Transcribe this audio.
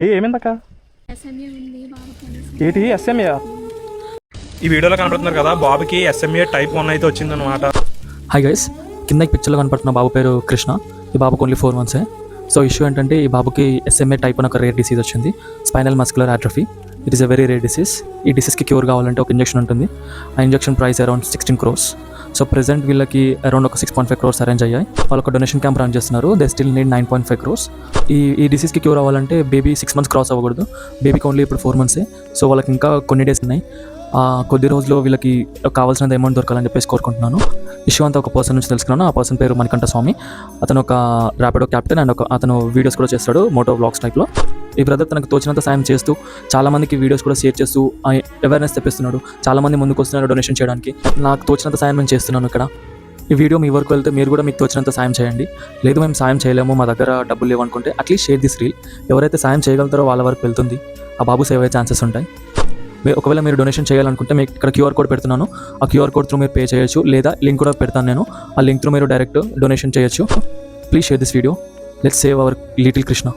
ఏమైందక్క? SMA ఉంది బాబుకి. ఏంటి ఎస్ఎంఏ? ఈ వీడియోలో కనపడుతున్నారు కదా, బాబుకి ఎస్ఎంఏ టైప్ 1 అయితే వచ్చిందనమాట. హాయ్ గైస్, కింద పిక్చర్లో కనపడుతున్న బాబు పేరు కృష్ణ. ఈ బాబుకి ఓన్లీ 4 months. సో ఇష్యూ ఏంటంటే ఈ బాబుకి ఎస్ఎంఏ టైప్ అని ఒక రేర్ డిసీజ్ వచ్చింది, spinal muscular atrophy. It is a very rare disease. ఈ డిసీజ్కి క్యూర్ కావాలంటే ఒక ఇంజెక్షన్ ఉంటుంది. ఆ injection price around 16 crores. So present వీళ్ళకి అరౌండ్ ఒక 6.5 crores అరేంజ్ అయ్యాయి. వాళ్ళు ఒక డొనేషన్ క్యాంప్ రన్ చేస్తున్నారు. They still need 9.5 crores. ఈ డిసీజ్కి క్యూర్ అవ్వాలంటే బేబీ 6 months క్రాస్ అవ్వకూడదు. బేబీకి ఓన్లీ ఇప్పుడు 4 months. సో వాళ్ళకి ఇంకా కొన్ని డేస్ ఉన్నాయి. కొద్ది రోజుల్లో వీళ్ళకి కావాల్సినంత అమౌంట్ దొరకాలని చెప్పేసి కోరుకుంటున్నాను. ఇష్యూ అంతా ఒక పర్సన్ నుంచి తెలుసుకున్నాను. ఆ పర్సన్ పేరు మణికంఠ స్వామి. అతను ఒక ర్యాపిడో క్యాప్టెన్ అండ్ అతను వీడియోస్ కూడా చేస్తాడు, మోటో వ్లాగ్స్ టైప్లో. ఈ బ్రదర్ తనకు తోచినంత సాయం చేస్తూ చాలామందికి వీడియోస్ కూడా షేర్ చేస్తూ అవేర్నెస్ తెప్పిస్తున్నాడు. చాలామంది ముందుకు వస్తున్నారు డొనేషన్ చేయడానికి. నాకు తోచినంత సాయం నేను చేస్తున్నాను ఇక్కడ. ఈ వీడియో మీ వరకు వెళ్తే మీరు కూడా మీకు తోచినంత సాయం చేయండి. లేదు మేము సాయం చేయలేము, మా దగ్గర డబ్బులు లేవు అనుకుంటే అట్లీస్ట్ షేర్ దిస్ రీల్. ఎవరైతే సాయం చేయగలుగుతారో వాళ్ళ వరకు వెళ్తుంది. ఆ బాబు సేవ్ అయ్యే ఛాన్సెస్ ఉంటాయి. ఒకవేళ మీరు డొనేషన్ చేయాలనుకుంటే మీకు ఇక్కడ QR కోడ్ పెడుతున్నాను. ఆ QR కోడ్ త్రూ మీరు పే చేయొచ్చు, లేదా లింక్ కూడా పెడతాను నేను. ఆ లింక్ త్రూ మీరు డైరెక్ట్ డొనేషన్ చేయొచ్చు. Please share this video. Let's save hour little Krishna.